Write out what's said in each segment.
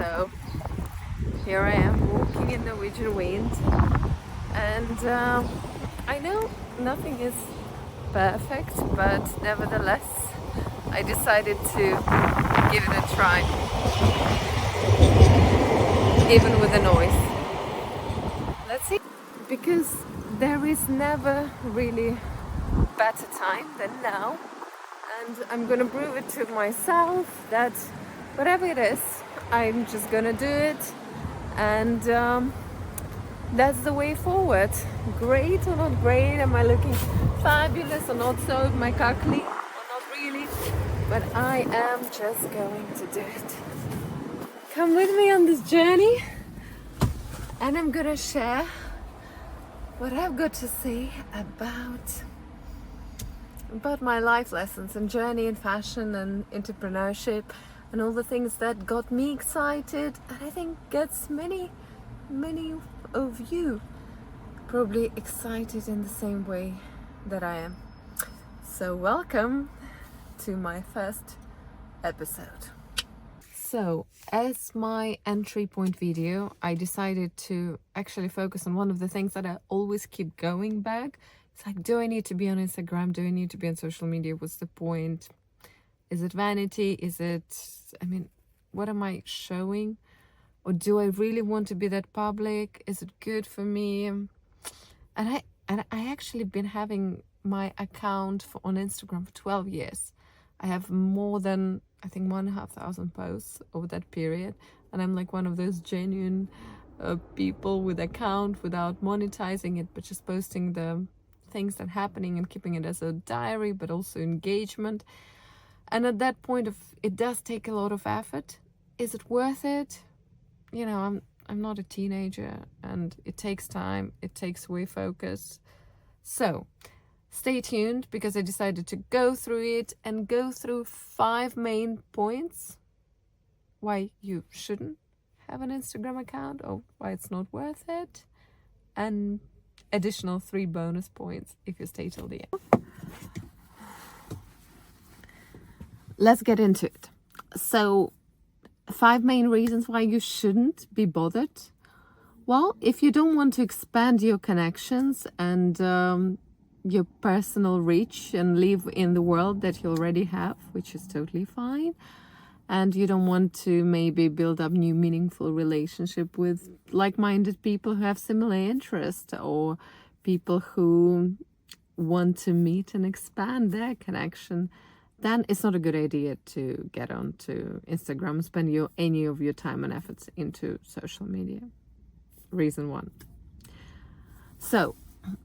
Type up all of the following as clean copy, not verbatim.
So here I am walking in Norwegian wind, and I know nothing is perfect, but nevertheless I decided to give it a try, even with the noise. Let's see, because there is never really better time than now, and I'm gonna prove it to myself that whatever it is, I'm just gonna do it, and that's the way forward. Great or not great? Am I looking fabulous or not so? My car clean or not really? But I am just going to do it. Come with me on this journey, and I'm gonna share what I've got to say about my life lessons and journey in fashion and entrepreneurship and all the things that got me excited, and I think gets many of you probably excited in the same way that I am. So welcome to my first episode. So as my entry point video, I decided to actually focus on one of the things that I always keep going back. It's like, do I need to be on Instagram? Do I need to be on social media? What's the point? Is it vanity? Is it, what am I showing? Or do I really want to be that public? Is it good for me? And I actually been having my account on Instagram for 12 years. I have more than, I think, 1,500 posts over that period. And I'm like one of those genuine people with account without monetizing it, but just posting the things that are happening and keeping it as a diary, but also engagement. And at that point, it does take a lot of effort. Is it worth it? You know, I'm not a teenager, and it takes time. It takes away focus. So stay tuned, because I decided to go through it and go through 5 main points why you shouldn't have an Instagram account, or why it's not worth it, and additional 3 bonus points if you stay till the end. Let's get into it. So 5 main reasons why you shouldn't be bothered. Well, if you don't want to expand your connections and your personal reach and live in the world that you already have, which is totally fine, and you don't want to maybe build up new meaningful relationship with like-minded people who have similar interests, or people who want to meet and expand their connection, then it's not a good idea to get onto Instagram and spend any of your time and efforts into social media. Reason 1. So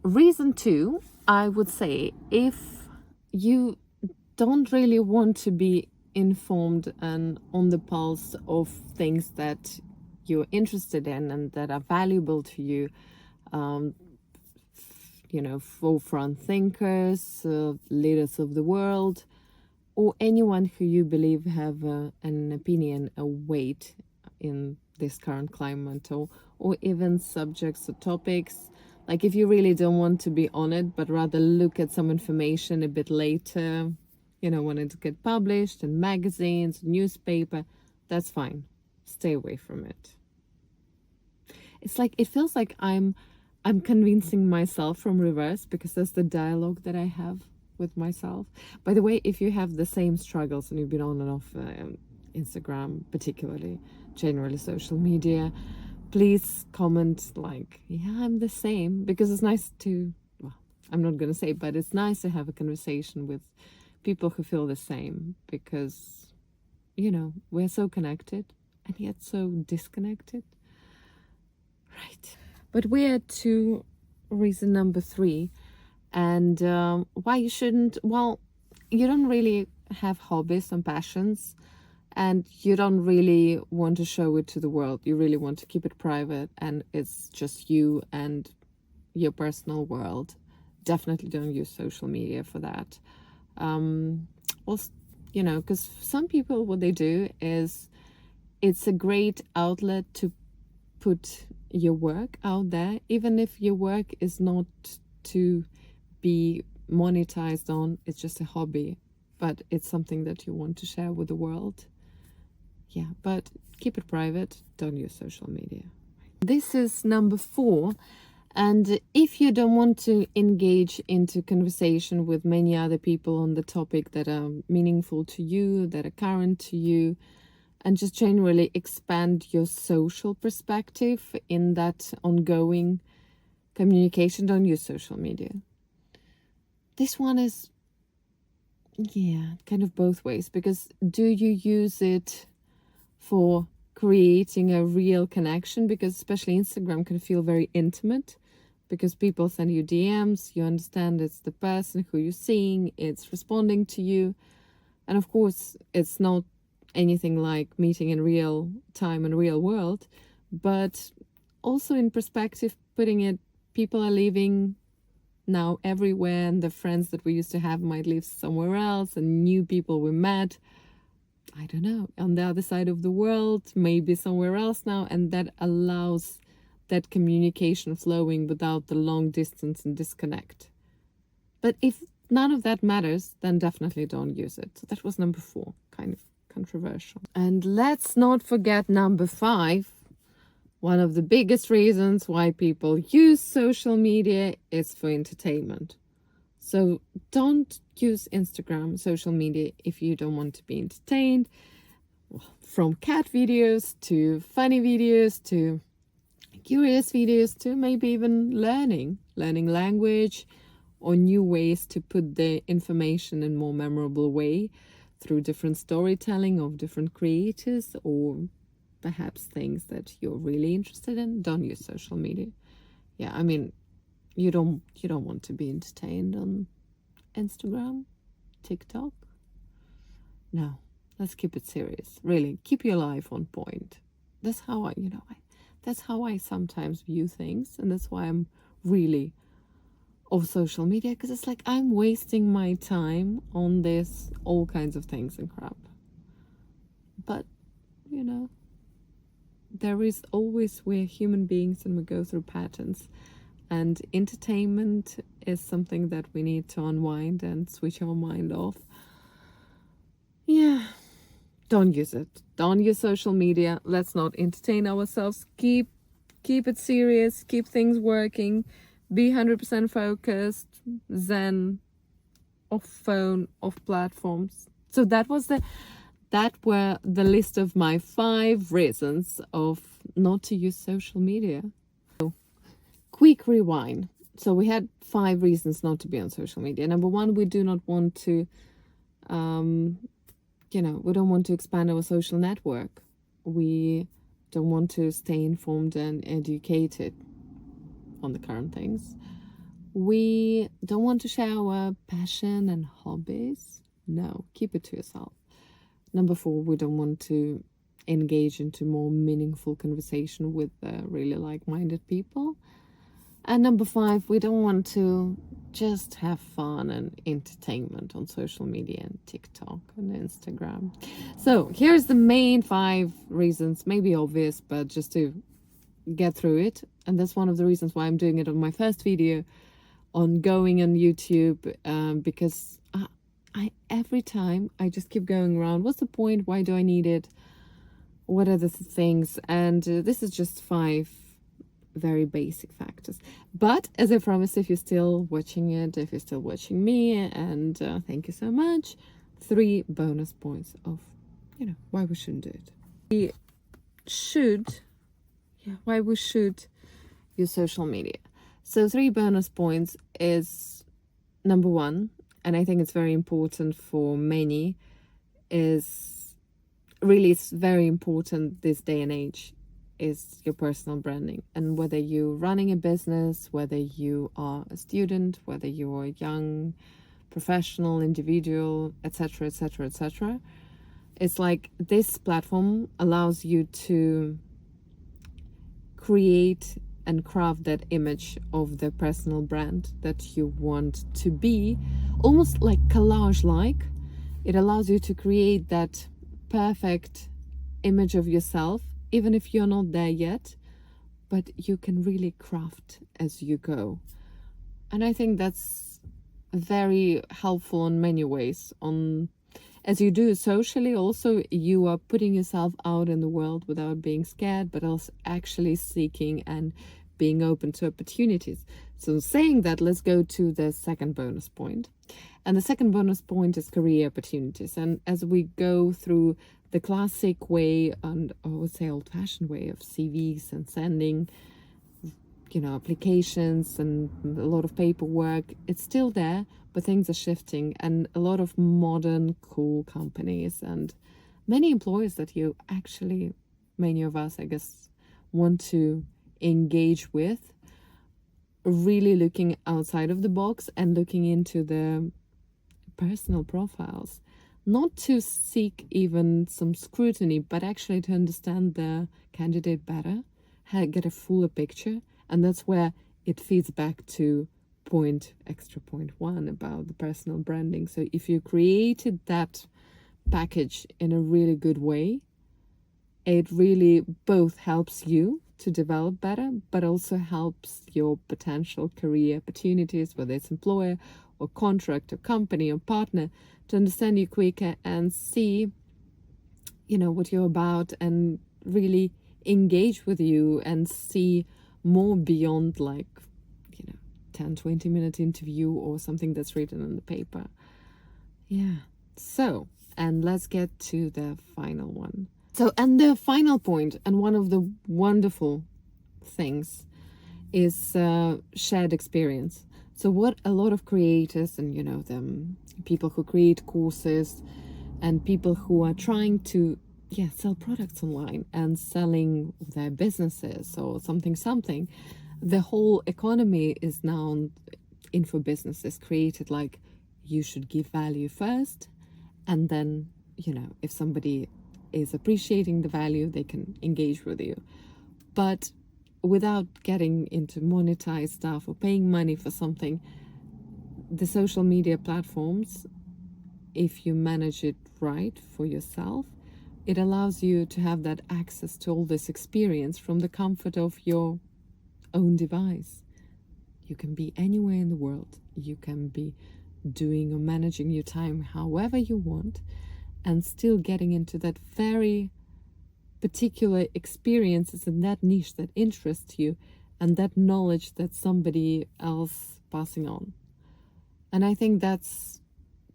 reason 2, I would say, if you don't really want to be informed and on the pulse of things that you're interested in and that are valuable to you, forefront thinkers, leaders of the world, or anyone who you believe have an opinion, a weight in this current climate, or even subjects or topics. Like, if you really don't want to be on it, but rather look at some information a bit later, when it gets published in magazines, newspaper, that's fine. Stay away from it. It's like, it feels like I'm convincing myself from reverse, because that's the dialogue that I have with myself. By the way, if you have the same struggles and you've been on and off Instagram, particularly, generally social media, please comment like, yeah, I'm the same, because it's nice to, well, I'm not going to say, but it's nice to have a conversation with people who feel the same, because, we're so connected and yet so disconnected. Right. But we're to reason number 3. And why you shouldn't, well, you don't really have hobbies and passions, and you don't really want to show it to the world. You really want to keep it private, and it's just you and your personal world. Definitely don't use social media for that. Also, because some people, what they do is, it's a great outlet to put your work out there, even if your work is not to be monetized on, it's just a hobby, but it's something that you want to share with the world. Yeah, but keep it private. Don't use social media. This is number 4. And if you don't want to engage into conversation with many other people on the topic that are meaningful to you, that are current to you, and just generally expand your social perspective in that ongoing communication, don't use social media. This one is, yeah, kind of both ways, because do you use it for creating a real connection? Because especially Instagram can feel very intimate, because people send you DMs, you understand it's the person who you're seeing, it's responding to you. And of course, it's not anything like meeting in real time in real world, but also in perspective, putting it, people are leaving now everywhere, and the friends that we used to have might live somewhere else, and new people we met, I don't know, on the other side of the world, maybe somewhere else now, and that allows that communication flowing without the long distance and disconnect. But if none of that matters, then definitely don't use it. So that was number 4, kind of controversial. And let's not forget number 5. One of the biggest reasons why people use social media is for entertainment. So don't use Instagram, social media, if you don't want to be entertained. From cat videos to funny videos to curious videos to maybe even learning language or new ways to put the information in more memorable way through different storytelling of different creators, or perhaps things that you're really interested in. Don't use social media. Yeah, I mean, you don't want to be entertained on Instagram, TikTok. No, let's keep it serious. Really, keep your life on point. That's how that's how I sometimes view things, and that's why I'm really of social media, because it's like I'm wasting my time on this, all kinds of things and crap. But there is always, we're human beings and we go through patterns, and entertainment is something that we need to unwind and switch our mind off. Yeah, don't use it. Don't use social media. Let's not entertain ourselves. Keep it serious. Keep things working. Be 100% focused. Zen. Off phone, off platforms. So that were the list of my 5 reasons of not to use social media. So, quick rewind. So we had 5 reasons not to be on social media. Number 1, we do not want to we don't want to expand our social network. We don't want to stay informed and educated on the current things. We don't want to share our passion and hobbies. No, keep it to yourself. Number 4, we don't want to engage into more meaningful conversation with really like-minded people. And number 5, we don't want to just have fun and entertainment on social media and TikTok and Instagram. So here's the main 5 reasons, maybe obvious, but just to get through it. And that's one of the reasons why I'm doing it on my first video on going on YouTube, because every time I just keep going around, what's the point? Why do I need it? What are the things? And this is just 5 very basic factors. But as I promised, if you're still watching it, if you're still watching me, and thank you so much, 3 bonus points of why we shouldn't do it. Why we should use social media. So 3 bonus points is, number 1, and I think it's very important for many, is really, it's very important this day and age, is your personal branding. And whether you're running a business, whether you are a student, whether you're a young professional, individual, etc., etc., etc., it's like this platform allows you to create and craft that image of the personal brand that you want to be, almost like collage-like. It allows you to create that perfect image of yourself, even if you're not there yet, but you can really craft as you go. And I think that's very helpful in many ways, as you do socially, also you are putting yourself out in the world without being scared, but also actually seeking and being open to opportunities. So saying that, let's go to the second bonus point. And the second bonus point is career opportunities. And as we go through the classic way, and I would say old-fashioned way of CVs and sending, applications and a lot of paperwork, it's still there, but things are shifting, and a lot of modern, cool companies and many employers that you actually, many of us, I guess, want to engage with, really looking outside of the box and looking into the personal profiles, not to seek even some scrutiny, but actually to understand the candidate better, get a fuller picture. And that's where it feeds back to extra point one about the personal branding. So if you created that package in a really good way, it really both helps you to develop better, but also helps your potential career opportunities, whether it's employer or contract or company or partner, to understand you quicker and see, what you're about, and really engage with you and see more beyond 10-20 minute interview or something that's written on the paper. So, and let's get to the final one. So, and the final point, and one of the wonderful things, is shared experience. So what a lot of creators and the people who create courses and people who are trying to sell products online and selling their businesses or something, the whole economy is now, info business is created like you should give value first, and then if somebody is appreciating the value, they can engage with you. But without getting into monetized stuff or paying money for something, the social media platforms, if you manage it right for yourself, it allows you to have that access to all this experience from the comfort of your own device. You can be anywhere in the world. You can be doing or managing your time however you want, and still getting into that very particular experiences in that niche that interests you, and that knowledge that somebody else passing on. And I think that's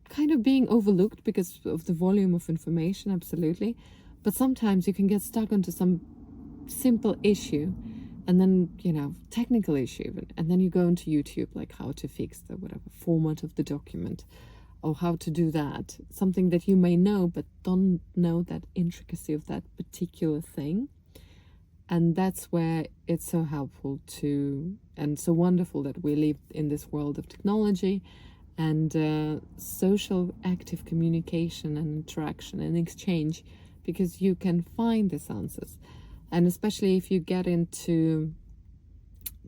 kind of being overlooked because of the volume of information, absolutely. But sometimes you can get stuck onto some simple issue, and then technical issue even, and then you go into YouTube, like how to fix the whatever format of the document, or how to do that, something that you may know but don't know that intricacy of that particular thing. And that's where it's so helpful to, and so wonderful that we live in this world of technology and social active communication and interaction and exchange, because you can find these answers. And especially if you get into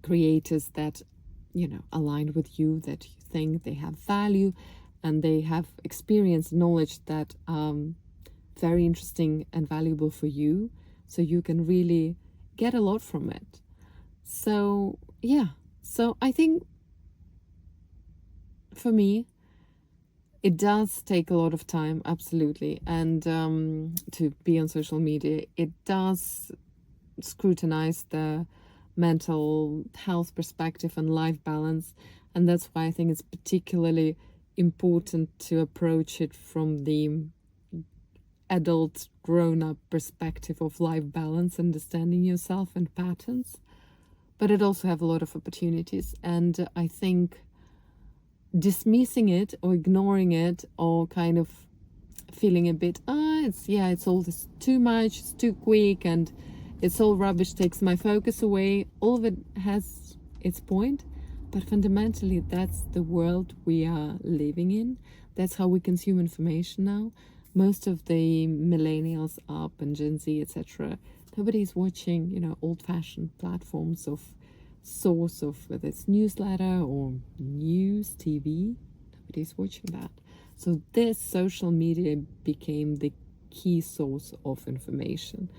creators that align with you, that you think they have value and they have experience, knowledge that very interesting and valuable for you, so you can really get a lot from it. So so I think for me it does take a lot of time, absolutely, and to be on social media, it does scrutinize the mental health perspective and life balance, and that's why I think it's particularly important to approach it from the adult grown-up perspective of life balance, understanding yourself and patterns. But it also have a lot of opportunities, and I think dismissing it or ignoring it or kind of feeling a bit it's all this too much, it's too quick, and it's all rubbish, takes my focus away, all of it has its point. But fundamentally, that's the world we are living in. That's how we consume information now. Most of the millennials up and Gen Z, etc., nobody's watching, old-fashioned platforms of source of whether it's newsletter or news, TV. Nobody's watching that. So this social media became the key source of information.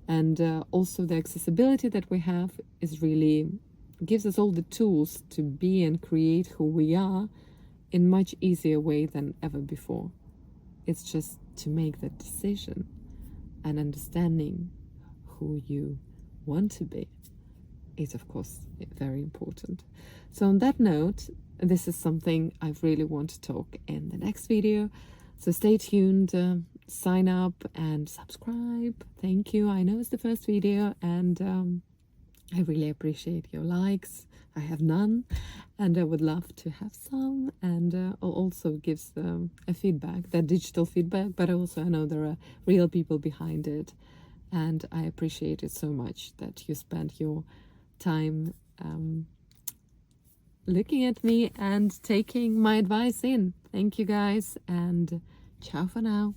And also the accessibility that we have is really gives us all the tools to be and create who we are in much easier way than ever before. It's just to make that decision and understanding who you want to be is, of course, very important. So on that note, this is something I really want to talk in the next video. So stay tuned, sign up and subscribe. Thank you. I know it's the first video, and I really appreciate your likes. I have none, and I would love to have some, and also gives a feedback, that digital feedback, but also I know there are real people behind it, and I appreciate it so much that you spend your time looking at me and taking my advice in. Thank you guys, and ciao for now.